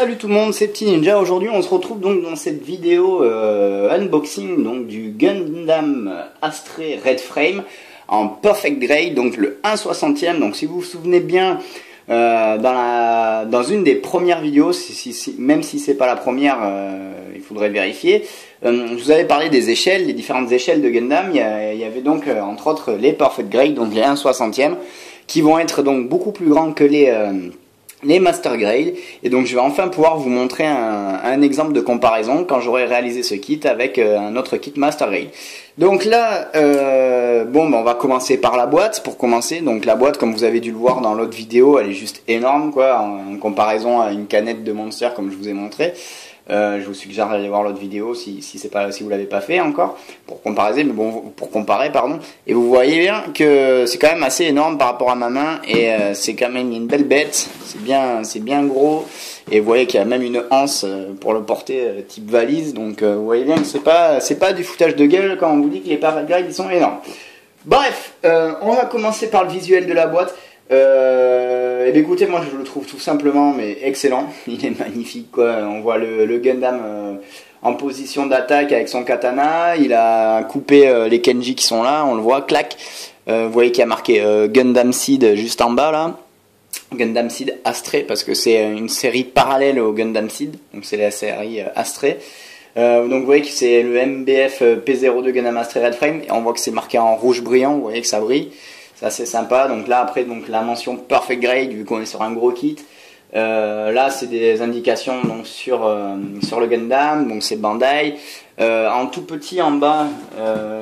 Salut tout le monde, c'est Petit Ninja. Aujourd'hui on se retrouve donc dans cette vidéo unboxing donc du Gundam Astray Red Frame en Perfect Grade, donc le 1/60e. Donc si vous vous souvenez bien, dans une des premières vidéos, même si c'est pas la première, il faudrait vérifier, je vous avais parlé des échelles, les différentes échelles de Gundam. Il y avait donc entre autres les Perfect Grade, donc les 1/60e, qui vont être donc beaucoup plus grands que les Master Grade. Et donc je vais enfin pouvoir vous montrer un exemple de comparaison quand j'aurai réalisé ce kit avec un autre kit Master Grade. Donc là, on va commencer par la boîte. Pour commencer, donc la boîte, comme vous avez dû le voir dans l'autre vidéo, elle est juste énorme, quoi, en comparaison à une canette de Monster comme je vous ai montré. Je vous suggère d'aller voir l'autre vidéo si vous l'avez pas fait encore pour comparer, pardon. Et vous voyez bien que c'est quand même assez énorme par rapport à ma main, et c'est quand même une belle bête. C'est bien gros, et vous voyez qu'il y a même une anse pour le porter type valise. Donc vous voyez bien que c'est pas du foutage de gueule quand on vous dit que les Perfect Grade ils sont énormes. Bref, on va commencer par le visuel de la boîte. Et bien écoutez, moi je le trouve tout simplement mais excellent. Il est magnifique, quoi. On voit le Gundam en position d'attaque avec son katana. Il a coupé les Kenji qui sont là, on le voit, clac. Vous voyez qu'il y a marqué Gundam Seed juste en bas là. Gundam Seed Astray, parce que c'est une série parallèle au Gundam Seed, donc c'est la série Astray. Donc vous voyez que c'est le MBF P02 Gundam Astray Red Frame, et on voit que c'est marqué en rouge brillant, vous voyez que ça brille. C'est assez sympa. Donc là après, donc la mention Perfect Grade, vu qu'on est sur un gros kit. Là c'est des indications donc sur le Gundam, donc c'est Bandai. En tout petit en bas,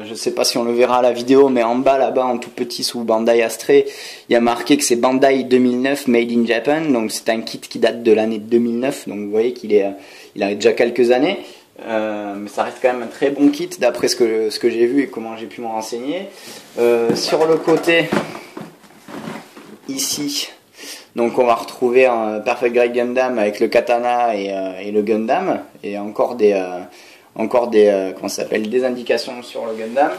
je sais pas si on le verra à la vidéo, mais en bas là-bas en tout petit sous Bandai Astray, il y a marqué que c'est Bandai 2009 Made in Japan. Donc c'est un kit qui date de l'année 2009, donc vous voyez qu'il a déjà quelques années. Mais ça reste quand même un très bon kit d'après ce que j'ai vu et comment j'ai pu m'en renseigner. Sur le côté ici, donc on va retrouver un Perfect Grade Gundam avec le katana et le Gundam, et encore des comment ça s'appelle, des indications sur le Gundam.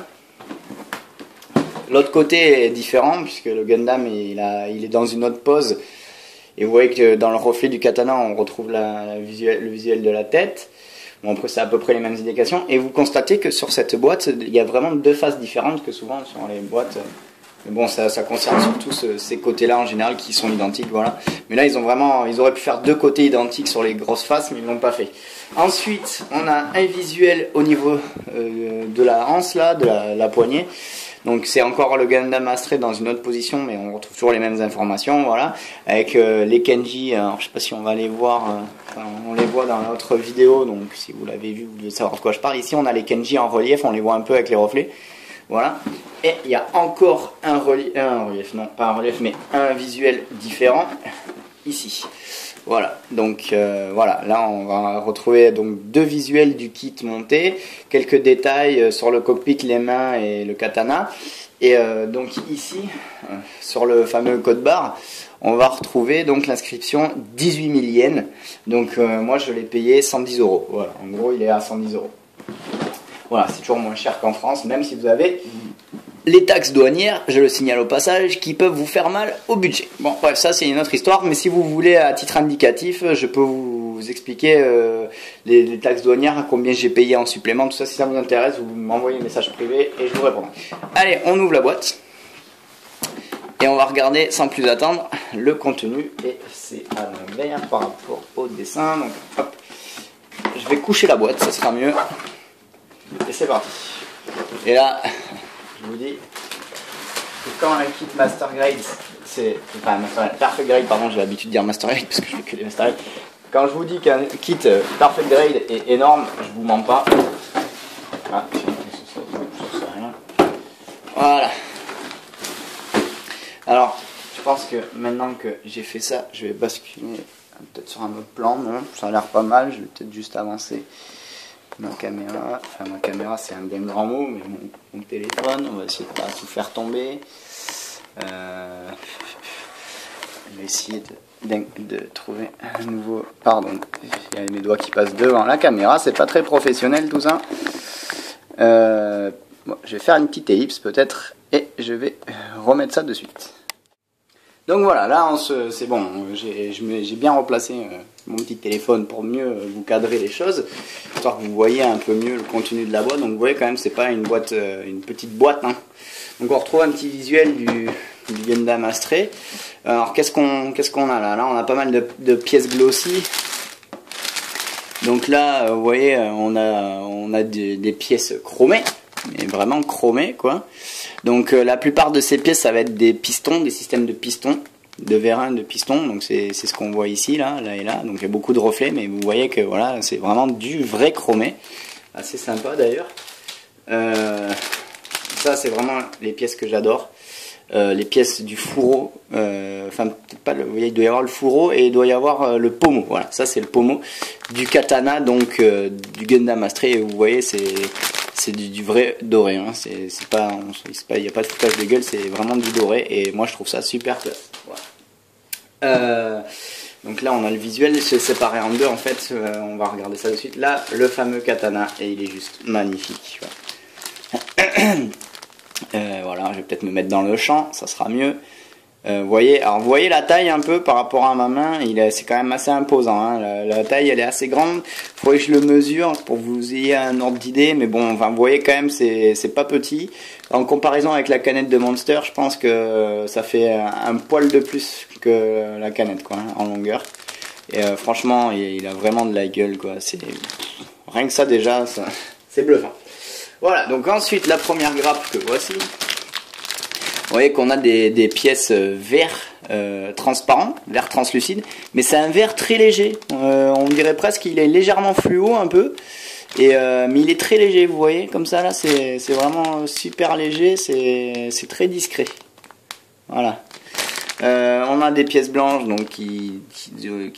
L'autre côté est différent puisque le Gundam il est dans une autre pose, et vous voyez que dans le reflet du katana on retrouve le visuel de la tête. Bon, après c'est à peu près les mêmes indications, et vous constatez que sur cette boîte il y a vraiment deux faces différentes que souvent sur les boîtes. Mais bon, ça concerne surtout ces côtés-là en général qui sont identiques, voilà. Mais là ils auraient pu faire deux côtés identiques sur les grosses faces, mais ils l'ont pas fait. Ensuite, on a un visuel au niveau de la hanse là, de la poignée. Donc c'est encore le Gundam Astray dans une autre position, mais on retrouve toujours les mêmes informations, voilà, avec les Kenji. Alors je sais pas si on va les voir, on les voit dans l'autre vidéo, donc si vous l'avez vu, vous devez savoir de quoi je parle. Ici on a les Kenji en relief, on les voit un peu avec les reflets, voilà. Et il y a encore un relief, non pas un relief, mais un visuel différent ici. Voilà, donc voilà, là on va retrouver donc deux visuels du kit monté, quelques détails sur le cockpit, les mains et le katana. Et donc ici, sur le fameux code barre, on va retrouver donc l'inscription 18 000 yens. Donc moi je l'ai payé 110 €. Voilà, en gros il est à 110 €. Voilà, c'est toujours moins cher qu'en France, même si vous avez les taxes douanières, je le signale au passage, qui peuvent vous faire mal au budget. Bon, bref, ça c'est une autre histoire, mais si vous voulez à titre indicatif, je peux vous expliquer les taxes douanières, à combien j'ai payé en supplément, tout ça. Si ça vous intéresse, vous m'envoyez un message privé et je vous répondrai. Allez, on ouvre la boîte et on va regarder sans plus attendre le contenu, et c'est à l'envers par rapport au dessin. Donc hop, je vais coucher la boîte, ça sera mieux. Et c'est parti. Et là, je vous dis que quand un kit Master Grade, Perfect Grade, pardon, j'ai l'habitude de dire Master Grade parce que je fais que des Master Grade. Quand je vous dis qu'un kit Perfect Grade est énorme, je vous mens pas. Ah, ça sert à rien. Voilà. Alors, je pense que maintenant que j'ai fait ça, je vais basculer peut-être sur un autre plan. Non, ça a l'air pas mal. Je vais peut-être juste avancer ma caméra. Enfin, ma caméra, c'est un bien grand mot, mais mon téléphone, on va essayer de pas tout faire tomber. Je vais essayer de trouver un nouveau. Pardon, il y a mes doigts qui passent devant la caméra, c'est pas très professionnel tout ça. Bon, je vais faire une petite ellipse peut-être, et je vais remettre ça de suite. Donc voilà, là c'est bon, j'ai bien replacé mon petit téléphone pour mieux vous cadrer les choses, histoire que vous voyez un peu mieux le contenu de la boîte. Donc vous voyez quand même, c'est pas une boîte, une petite boîte, hein. Donc on retrouve un petit visuel du Gundam Astray. Alors qu'est-ce qu'on a là? Là on a pas mal de pièces glossy. Donc là vous voyez, on a des pièces chromées, mais vraiment chromées quoi. Donc la plupart de ces pièces ça va être des pistons, des systèmes de pistons, de vérins de pistons. Donc c'est ce qu'on voit ici, là et là. Donc il y a beaucoup de reflets, mais vous voyez que voilà, c'est vraiment du vrai chromé. Assez sympa d'ailleurs. Ça c'est vraiment les pièces que j'adore. Les pièces du fourreau, enfin peut-être pas, vous voyez, il doit y avoir le fourreau et il doit y avoir le pommeau. Voilà, ça c'est le pommeau du katana, donc du Gundam Astray. Et vous voyez, c'est du vrai doré, hein. Il n'y a pas de foutage de gueule, c'est vraiment du doré et moi je trouve ça super classe. Voilà. Donc là on a le visuel, c'est séparé en deux en fait, on va regarder ça de suite. Là le fameux katana et il est juste magnifique. Voilà. Voilà, je vais peut-être me mettre dans le champ, ça sera mieux. Vous voyez la taille un peu par rapport à ma main, c'est quand même assez imposant, hein. La taille elle est assez grande, il faudrait que je le mesure pour que vous ayez un ordre d'idée, mais bon, enfin, vous voyez quand même c'est pas petit. En comparaison avec la canette de Monster, je pense que ça fait un poil de plus que la canette quoi, hein, en longueur. Et franchement, il a vraiment de la gueule quoi, rien que ça déjà, c'est bluffant. Voilà, donc ensuite la première grappe que voici. Vous voyez qu'on a des pièces vert transparent, vert translucide, mais c'est un vert très léger. On dirait presque qu'il est légèrement fluo un peu, mais il est très léger, vous voyez, comme ça là, c'est vraiment super léger, c'est très discret. Voilà. On a des pièces blanches donc qui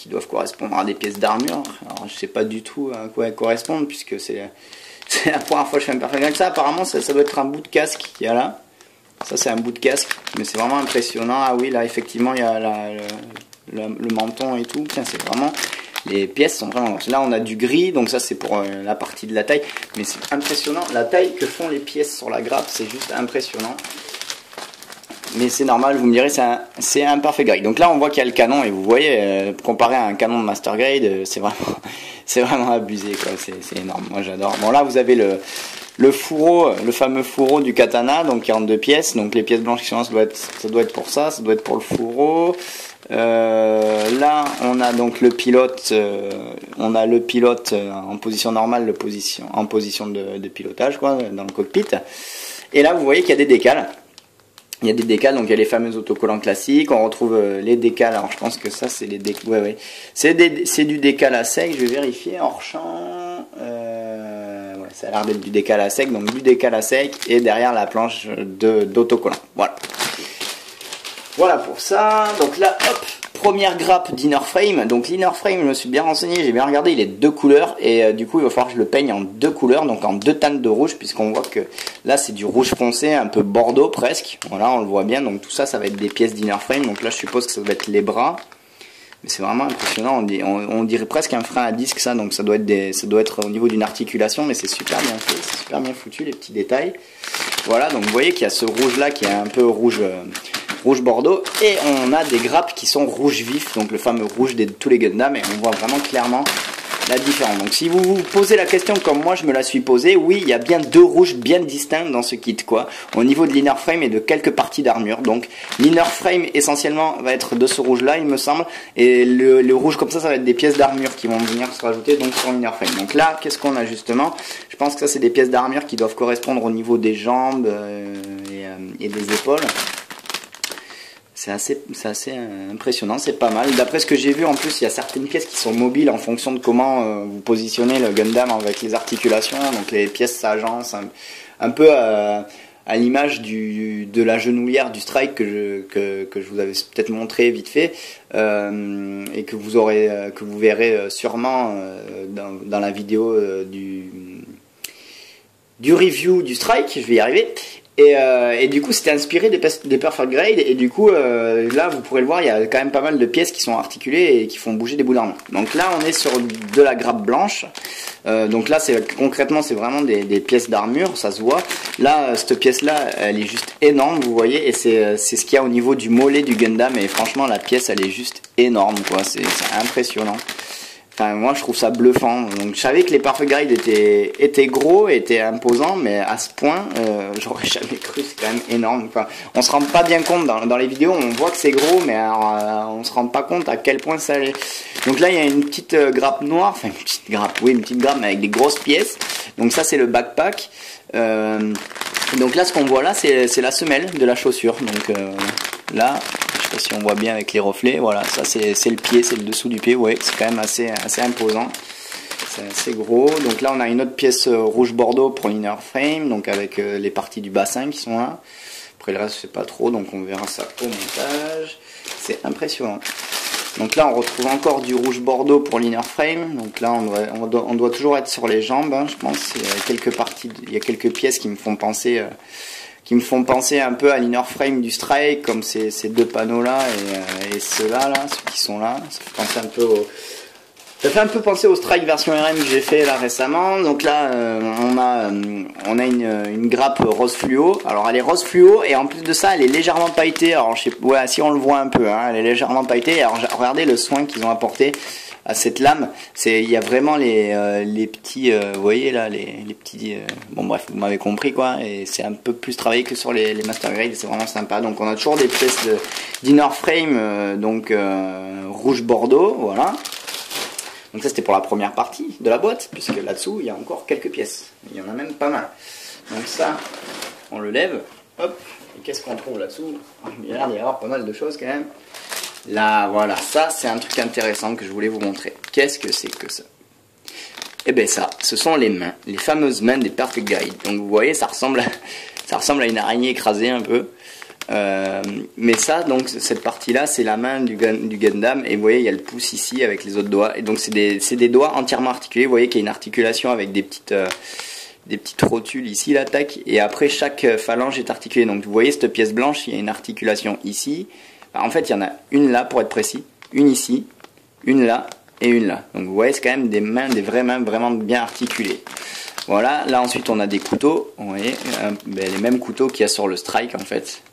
doivent correspondre à des pièces d'armure. Alors je sais pas du tout à quoi elles correspondent puisque c'est la première fois que je fais un perfect avec ça. Apparemment ça doit être un bout de casque qu'il y a là. Ça c'est un bout de casque, mais c'est vraiment impressionnant. Ah oui, là effectivement il y a le menton et tout. Tiens, c'est vraiment, les pièces sont vraiment... Là on a du gris, donc ça c'est pour la partie de la taille. Mais c'est impressionnant, la taille que font les pièces sur la grappe, c'est juste impressionnant. Mais c'est normal, vous me direz, c'est un perfect grade. Donc là on voit qu'il y a le canon, et vous voyez, comparé à un canon de Master Grade, c'est vraiment abusé, quoi. C'est énorme, moi j'adore. Bon là vous avez le fourreau, le fameux fourreau du katana, donc 42 pièces. Donc les pièces blanches qui sont là, ça doit être pour ça doit être pour le fourreau. Là on a donc le pilote, en position normale, en position de pilotage, quoi, dans le cockpit. Et là vous voyez qu'il y a des décals. Il y a des décals, donc il y a les fameux autocollants classiques. On retrouve les décals. Alors je pense que ça c'est les décals. Ouais. C'est du décal à sec. Je vais vérifier hors champ. Ouais, ça a l'air d'être du décal à sec. Donc du décal à sec et derrière la planche d'autocollant. Voilà. Voilà pour ça. Donc là, hop, première grappe d'inner frame. Donc l'inner frame, je me suis bien renseigné, j'ai bien regardé, il est de 2 couleurs et du coup il va falloir que je le peigne en 2 couleurs, donc en 2 teintes de rouge, puisqu'on voit que là c'est du rouge foncé, un peu bordeaux presque. Voilà, on le voit bien. Donc tout ça, ça va être des pièces d'inner frame. Donc là je suppose que ça doit être les bras. Mais c'est vraiment impressionnant, on dirait presque un frein à disque ça, donc ça doit être au niveau d'une articulation, mais c'est super bien fait, c'est super bien foutu, les petits détails. Voilà, donc vous voyez qu'il y a ce rouge là qui est un peu rouge bordeaux, et on a des grappes qui sont rouge vif, donc le fameux rouge de tous les Gundam, et on voit vraiment clairement la différence. Donc si vous vous posez la question comme moi je me la suis posée, oui, il y a bien 2 rouges bien distincts dans ce kit, quoi, au niveau de l'inner frame et de quelques parties d'armure. Donc l'inner frame essentiellement va être de ce rouge là, il me semble, et le rouge comme ça va être des pièces d'armure qui vont venir se rajouter donc sur l'inner frame. Donc là, qu'est-ce qu'on a justement? Je pense que ça c'est des pièces d'armure qui doivent correspondre au niveau des jambes et des épaules. C'est assez impressionnant, c'est pas mal. D'après ce que j'ai vu, en plus, il y a certaines pièces qui sont mobiles en fonction de comment vous positionnez le Gundam avec les articulations. Donc les pièces s'agencent un peu à l'image de la genouillère du Strike que je vous avais peut-être montré vite fait et que vous verrez sûrement dans la vidéo du review du Strike. Je vais y arriver. Et du coup, c'était inspiré des Perfect Grade. Et du coup, là, vous pourrez le voir, il y a quand même pas mal de pièces qui sont articulées et qui font bouger des bouts d'armure. Donc là, on est sur de la grappe blanche. Donc là, concrètement, c'est vraiment des pièces d'armure, ça se voit. Là, cette pièce-là, elle est juste énorme, vous voyez. Et c'est ce qu'il y a au niveau du mollet du Gundam. Et franchement, la pièce, elle est juste énorme, quoi. C'est impressionnant. Enfin, moi je trouve ça bluffant. Donc je savais que les Perfect Grade étaient gros, étaient imposants, mais à ce point, j'aurais jamais cru. C'est quand même énorme. Enfin, on se rend pas bien compte dans les vidéos. On voit que c'est gros, mais alors, on se rend pas compte à quel point ça l'est. Donc là, il y a une petite grappe noire, enfin une petite grappe, oui, une petite grappe mais avec des grosses pièces. Donc ça, c'est le backpack. Donc là, ce qu'on voit là, c'est la semelle de la chaussure. Donc là. Je sais pas si on voit bien avec les reflets, voilà, ça c'est le pied, c'est le dessous du pied, ouais, c'est quand même assez imposant, c'est assez gros. Donc là on a une autre pièce rouge bordeaux pour l'inner frame, donc avec les parties du bassin qui sont là. Après le reste je sais pas trop, donc on verra ça au montage. C'est impressionnant. Donc là on retrouve encore du rouge bordeaux pour l'inner frame, donc là on doit toujours être sur les jambes, hein, je pense. Il y a quelques parties, il y a quelques pièces qui me font penser un peu à l'inner frame du Strike, comme ces deux panneaux là et ceux-là, ceux qui sont là. Ça fait penser un peu ça fait un peu penser au Strike version RM que j'ai fait là récemment. Donc là on a une grappe rose fluo. Alors elle est rose fluo et en plus de ça elle est légèrement pailletée. Alors je sais, ouais, si on le voit un peu, hein, elle est légèrement pailletée. Alors regardez le soin qu'ils ont apporté à cette lame. Il y a vraiment les petits, vous voyez là, les petits, bon bref, vous m'avez compris quoi, et c'est un peu plus travaillé que sur les Master Grade, c'est vraiment sympa. Donc on a toujours des pièces d'inner frame, donc rouge bordeaux, voilà. Donc ça c'était pour la première partie de la boîte, puisque là-dessous il y a encore quelques pièces, il y en a même pas mal. Donc ça, on le lève, hop, et qu'est-ce qu'on trouve là-dessous? Il y a l'air d'y avoir pas mal de choses quand même. Là, voilà, ça c'est un truc intéressant que je voulais vous montrer. Qu'est-ce que c'est que ça? Eh bien ça, ce sont les mains, les fameuses mains des Perfect Grade. Donc vous voyez, ça ressemble à une araignée écrasée un peu. Mais ça, donc cette partie-là, c'est la main du Gundam. Et vous voyez, il y a le pouce ici avec les autres doigts. Et donc c'est des doigts entièrement articulés. Vous voyez qu'il y a une articulation avec des petites rotules ici, là, tac. Et après, chaque phalange est articulée. Donc vous voyez, cette pièce blanche, il y a une articulation ici. En fait, il y en a une là, pour être précis, une ici, une là et une là. Donc vous voyez, c'est quand même des vraies mains vraiment bien articulées. Voilà, là ensuite on a des couteaux, vous voyez, les mêmes couteaux qu'il y a sur le Strike en fait.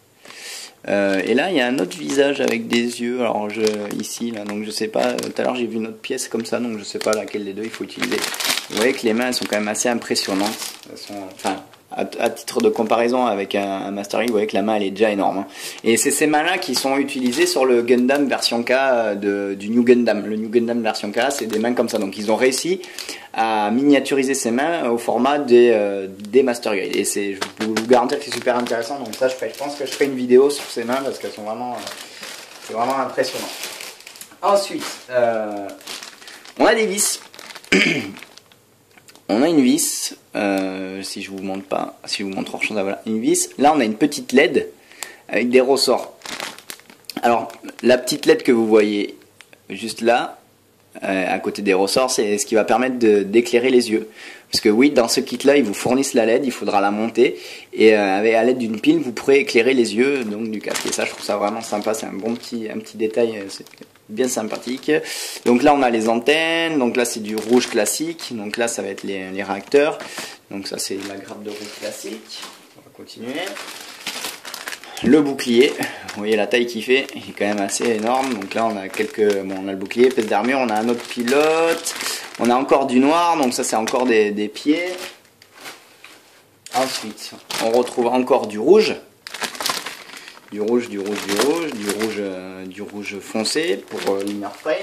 Et là il y a un autre visage avec des yeux, alors ici, là, donc je sais pas, tout à l'heure j'ai vu une autre pièce comme ça, donc je sais pas laquelle des deux il faut utiliser. Vous voyez que les mains elles sont quand même assez impressionnantes, elles sont, enfin, à titre de comparaison avec un Master Grade, vous voyez que la main elle est déjà énorme. Hein. Et c'est ces mains là qui sont utilisées sur le Gundam version K du New Gundam. Le New Gundam version K, c'est des mains comme ça. Donc ils ont réussi à miniaturiser ces mains au format des Master Grade. Et je peux vous garantir que c'est super intéressant. Donc ça, je pense que je ferai une vidéo sur ces mains parce qu'elles sont vraiment, c'est vraiment impressionnant. Ensuite, on a des vis. On a une vis, si je vous montre pas, si je vous montre autre chose, voilà, une vis. Là, on a une petite LED avec des ressorts. Alors, la petite LED que vous voyez juste là, à côté des ressorts, c'est ce qui va permettre d'éclairer les yeux. Parce que oui, dans ce kit-là, ils vous fournissent la LED, il faudra la monter. Et à l'aide d'une pile, vous pourrez éclairer les yeux donc, du casque. Et ça, je trouve ça vraiment sympa, c'est un petit détail. Bien sympathique. Donc là on a les antennes, donc là c'est du rouge classique, donc là ça va être les réacteurs, donc ça c'est la grappe de rouge classique. On va continuer. Le bouclier, vous voyez la taille qu'il fait, il est quand même assez énorme. Donc là on a on a le bouclier, pièce d'armure, on a un autre pilote, on a encore du noir, donc ça c'est encore des pieds. Ensuite on retrouve encore du rouge. Du rouge foncé pour l'inner frame.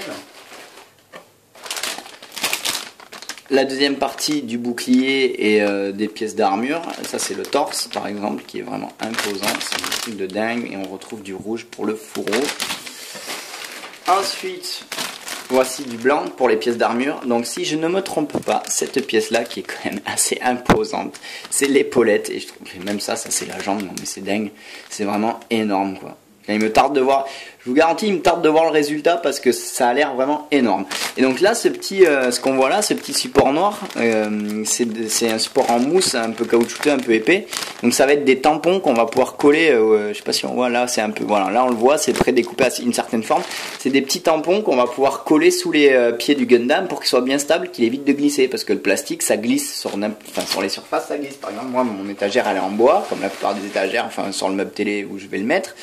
La deuxième partie du bouclier et des pièces d'armure, ça c'est le torse par exemple qui est vraiment imposant, c'est un truc de dingue, et on retrouve du rouge pour le fourreau. Ensuite, voici du blanc pour les pièces d'armure. Donc si je ne me trompe pas, cette pièce là qui est quand même assez imposante, c'est l'épaulette, et je trouve que même ça c'est la jambe, non mais c'est dingue, c'est vraiment énorme quoi. Il me tarde de voir, je vous garantis, il me tarde de voir le résultat parce que ça a l'air vraiment énorme. Et donc là, ce qu'on voit là, ce petit support noir, c'est un support en mousse, un peu caoutchouteux, un peu épais. Donc ça va être des tampons qu'on va pouvoir coller, je sais pas si on voit là, c'est un peu, voilà, là on le voit, c'est prédécoupé à une certaine forme. C'est des petits tampons qu'on va pouvoir coller sous les pieds du Gundam pour qu'il soit bien stable, qu'il évite de glisser, parce que le plastique, ça glisse sur les surfaces, ça glisse. Par exemple, moi, mon étagère, elle est en bois, comme la plupart des étagères, enfin sur le meuble télé où je vais le mettre.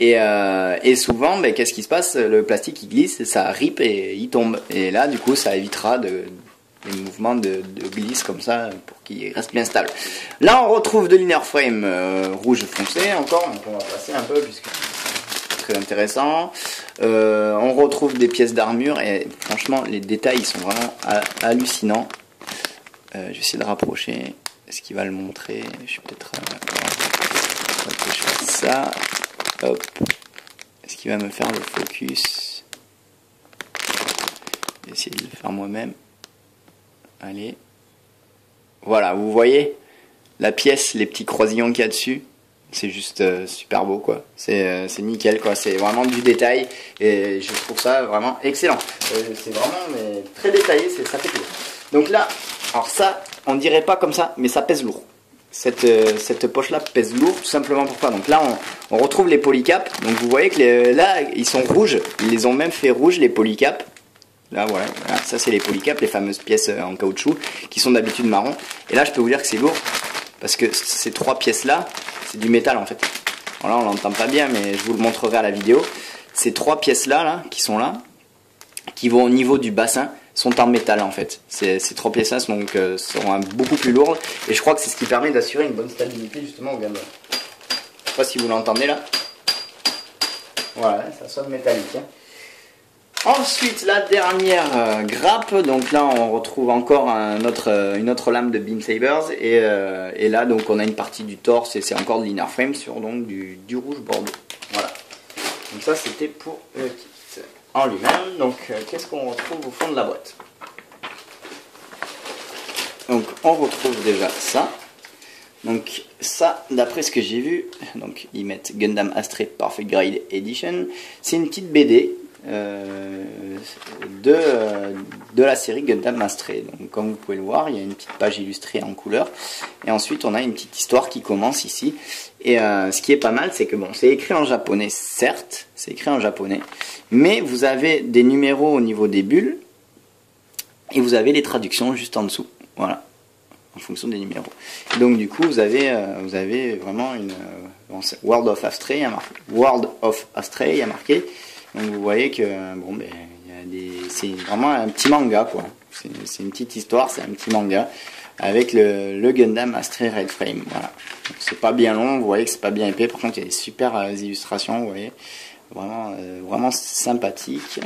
Et souvent, qu'est-ce qui se passe? Le plastique il glisse, ça rip et il tombe. Et là, du coup, ça évitera des mouvements de glisse comme ça pour qu'il reste bien stable. Là, on retrouve de l'inner frame rouge foncé encore, donc on va passer un peu puisque c'est très intéressant. On retrouve des pièces d'armure et franchement, les détails ils sont vraiment hallucinants. Je vais essayer de rapprocher. Est-ce qu'il va le montrer? Je suis peut-être. Que je fasse ça. Hop. Est-ce qu'il va me faire le focus? Je vais essayer de le faire moi-même. Allez. Voilà, vous voyez la pièce, les petits croisillons qu'il y a dessus. C'est juste super beau quoi. C'est nickel quoi. C'est vraiment du détail et je trouve ça vraiment excellent. C'est vraiment très détaillé, ça fait plaisir. Donc là, alors ça, on dirait pas comme ça, mais ça pèse lourd. Cette poche là pèse lourd tout simplement. Pourquoi? Donc là on retrouve les polycaps. Donc vous voyez que là ils sont rouges, ils les ont même fait rouges les polycaps. Là voilà, ça c'est les polycaps, les fameuses pièces en caoutchouc qui sont d'habitude marron. Et là je peux vous dire que c'est lourd parce que ces trois pièces là c'est du métal en fait. Alors là on l'entend pas bien mais je vous le montrerai à la vidéo. Ces trois pièces là qui sont là, qui vont au niveau du bassin, sont en métal en fait. Ces trois pièces là seront beaucoup plus lourdes et je crois que c'est ce qui permet d'assurer une bonne stabilité justement au Gundam. Je sais pas si vous l'entendez là. Voilà, ça sonne métallique. Hein. Ensuite la dernière grappe, donc là on retrouve encore une autre lame de Beam Sabers et là donc on a une partie du torse et c'est encore de l'inner frame sur donc du rouge bordeaux. Voilà. Donc ça c'était pour le kit en lui-même. Donc qu'est-ce qu'on retrouve au fond de la boîte? Donc on retrouve déjà ça. Donc ça, d'après ce que j'ai vu, donc ils mettent Gundam Astray Perfect Grade Edition. C'est une petite BD de la série Gundam Astray. Donc comme vous pouvez le voir, il y a une petite page illustrée en couleur. Et ensuite on a une petite histoire qui commence ici. Et ce qui est pas mal, c'est que bon, c'est écrit en japonais, certes, c'est écrit en japonais, mais vous avez des numéros au niveau des bulles et vous avez les traductions juste en dessous. Voilà, en fonction des numéros. Donc du coup, vous avez vraiment une World of Astray, il y a marqué. Donc vous voyez que bon, c'est vraiment un petit manga quoi. C'est une petite histoire, c'est un petit manga. Avec le Gundam Astray Red Frame, voilà. C'est pas bien long, vous voyez que c'est pas bien épais, par contre il y a des super illustrations, vous voyez, vraiment sympathique.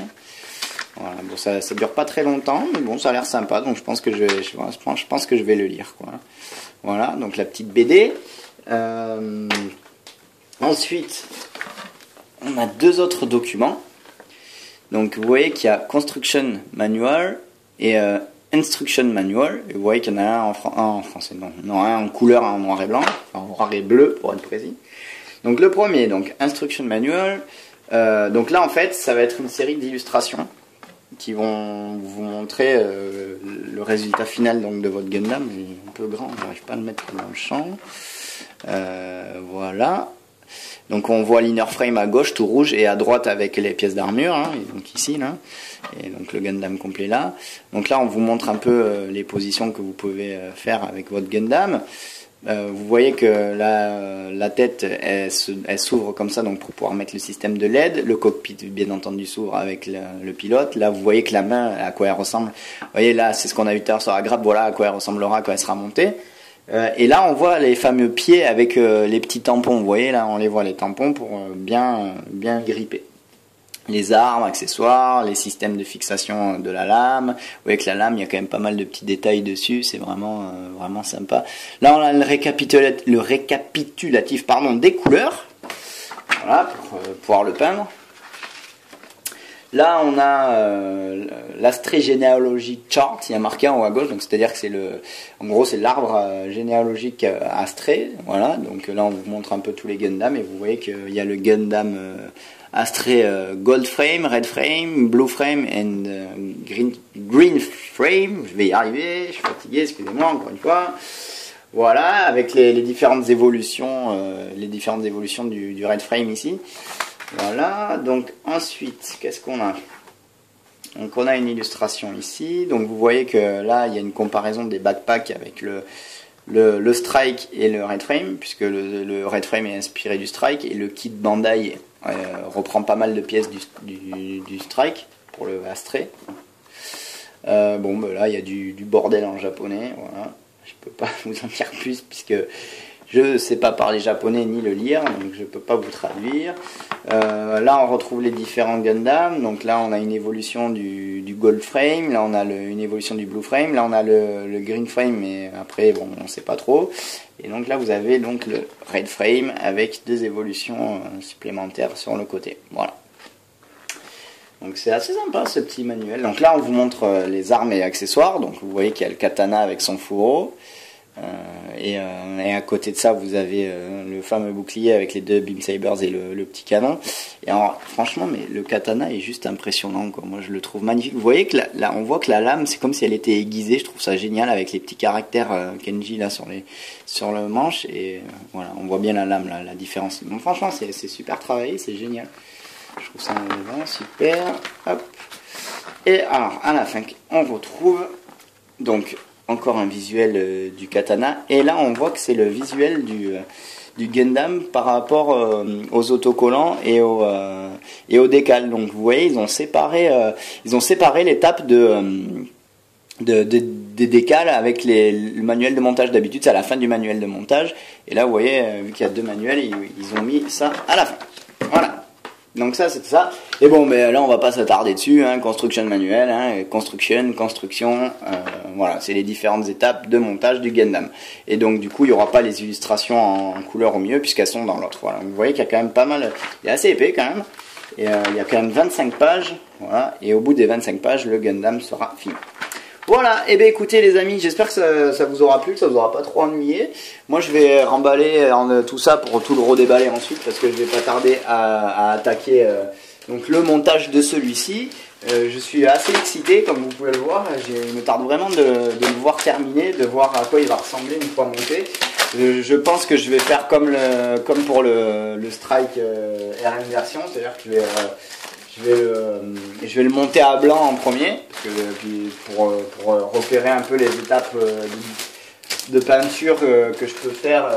Voilà, bon ça dure pas très longtemps, mais bon ça a l'air sympa, donc je pense que je vais le lire, quoi. Voilà, donc la petite BD. Ensuite, on a deux autres documents. Donc vous voyez qu'il y a Construction Manual et Instruction Manual, et vous voyez qu'il y en a un en français, non, un en couleur, un en noir et blanc, enfin, en noir et bleu pour être précis. Donc le premier, donc Instruction Manual, donc là en fait ça va être une série d'illustrations qui vont vous montrer le résultat final donc, de votre Gundam. Il est un peu grand, j'arrive pas à le mettre dans le champ. Voilà. Donc on voit l'inner frame à gauche tout rouge et à droite avec les pièces d'armure, hein, et donc ici là, et donc le Gundam complet là. Donc là on vous montre un peu les positions que vous pouvez faire avec votre Gundam. Vous voyez que la tête elle s'ouvre comme ça donc pour pouvoir mettre le système de LED. Le cockpit bien entendu s'ouvre avec le pilote. Là vous voyez que la main à quoi elle ressemble. Vous voyez là c'est ce qu'on a vu tout à l'heure sur la grappe, voilà à quoi elle ressemblera quand elle sera montée. Et là on voit les fameux pieds avec les petits tampons, vous voyez là on les voit les tampons pour bien gripper. Les armes, accessoires, les systèmes de fixation de la lame. Vous voyez que la lame, il y a quand même pas mal de petits détails dessus, c'est vraiment sympa. Là on a le récapitulatif des couleurs, voilà, pour pouvoir le peindre. Là, on a l'Astray Genealogy Chart, il y a marqué en haut à gauche, donc c'est-à-dire que c'est en gros, c'est l'arbre généalogique Astray. Voilà, donc là, on vous montre un peu tous les Gundam et vous voyez qu'il y a le Gundam Astray Gold Frame, Red Frame, Blue Frame et green Frame. Je vais y arriver, je suis fatigué, excusez-moi encore une fois. Voilà, avec les différentes évolutions, du Red Frame ici. Voilà, donc ensuite, qu'est-ce qu'on a? Donc on a une illustration ici, donc vous voyez que là il y a une comparaison des backpacks avec le Strike et le Red Frame, puisque le Red Frame est inspiré du Strike et le kit Bandai reprend pas mal de pièces du Strike pour le Astray. Bon, ben là il y a du bordel en japonais, voilà. Je peux pas vous en dire plus puisque je ne sais pas parler japonais ni le lire, donc je ne peux pas vous traduire. Là, on retrouve les différents Gundam. Donc là, on a une évolution du Gold Frame. Là, on a une évolution du Blue Frame. Là, on a le Green Frame, mais après, bon, on ne sait pas trop. Et donc là, vous avez donc le Red Frame avec 2 évolutions supplémentaires sur le côté. Voilà. Donc c'est assez sympa ce petit manuel. Donc là, on vous montre les armes et accessoires. Donc vous voyez qu'il y a le katana avec son fourreau. Et à côté de ça vous avez le fameux bouclier avec les 2 beam sabers et le petit canon. Et alors franchement, mais le katana est juste impressionnant quoi. Moi je le trouve magnifique. Vous voyez que là on voit que la lame c'est comme si elle était aiguisée. Je trouve ça génial avec les petits caractères Kenji là sur le manche. Et voilà, on voit bien la lame là, la différence. Donc franchement c'est super travaillé, c'est génial. Je trouve ça vraiment super. Hop. Et alors à la fin on retrouve donc encore un visuel du katana, et là on voit que c'est le visuel du Gundam par rapport aux autocollants et au décal. Donc vous voyez, ils ont séparé l'étape des décals avec le manuel de montage. D'habitude c'est à la fin du manuel de montage, et là vous voyez, vu qu'il y a 2 manuels, ils ont mis ça à la fin. Voilà. Donc ça c'est ça. Et bon, mais là on va pas s'attarder dessus, hein, construction manuel, hein, construction, voilà, c'est les différentes étapes de montage du Gundam. Et donc du coup il n'y aura pas les illustrations en couleur au milieu puisqu'elles sont dans l'autre. Voilà, vous voyez qu'il y a quand même pas mal, il est assez épais quand même, et il y a quand même 25 pages, voilà, et au bout des 25 pages le Gundam sera fini. Voilà, et bien écoutez les amis, j'espère que ça vous aura plu, que ça vous aura pas trop ennuyé. Moi je vais remballer tout ça pour tout le redéballer ensuite, parce que je vais pas tarder à attaquer donc le montage de celui-ci. Je suis assez excité, comme vous pouvez le voir. Je me tarde vraiment de le voir terminer, de voir à quoi il va ressembler une fois monté. Je pense que je vais faire comme pour le Strike RM version, c'est-à-dire que je vais le monter à blanc en premier, parce que, pour repérer un peu les étapes de peinture que je peux faire,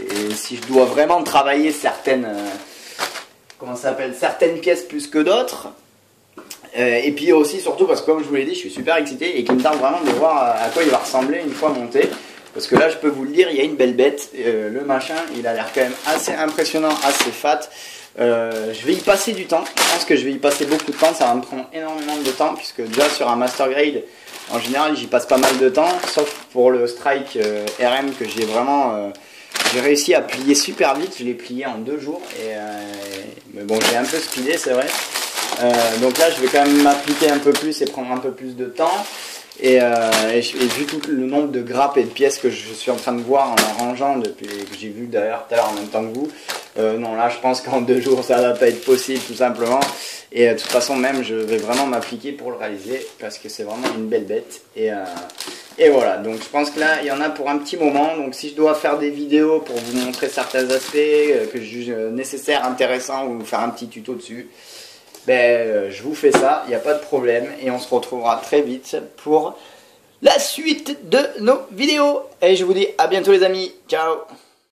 et si je dois vraiment travailler certaines pièces plus que d'autres. Et puis aussi, surtout, parce que comme je vous l'ai dit, je suis super excité et qu'il me tarde vraiment de voir à quoi il va ressembler une fois monté. Parce que là, je peux vous le dire, il y a une belle bête. Le machin, il a l'air quand même assez impressionnant, assez fat. Je vais y passer du temps. Je pense que je vais y passer beaucoup de temps. Ça va me prendre énormément de temps, puisque déjà sur un Master Grade, en général, j'y passe pas mal de temps. Sauf pour le Strike RM que j'ai vraiment... j'ai réussi à plier super vite. Je l'ai plié en 2 jours. Mais bon, j'ai un peu speedé, c'est vrai. Donc là, je vais quand même m'appliquer un peu plus et prendre un peu plus de temps. Et vu tout le nombre de grappes et de pièces que je suis en train de voir en rangeant depuis que j'ai vu d'ailleurs tout à l'heure en même temps que vous, non, là je pense qu'en 2 jours ça va pas être possible tout simplement. Et de toute façon, même je vais vraiment m'appliquer pour le réaliser, parce que c'est vraiment une belle bête. Et voilà, donc je pense que là il y en a pour un petit moment. Donc si je dois faire des vidéos pour vous montrer certains aspects que je juge nécessaires, intéressants, ou faire un petit tuto dessus, je vous fais ça, il n'y a pas de problème, et on se retrouvera très vite pour la suite de nos vidéos. Et je vous dis à bientôt les amis, ciao.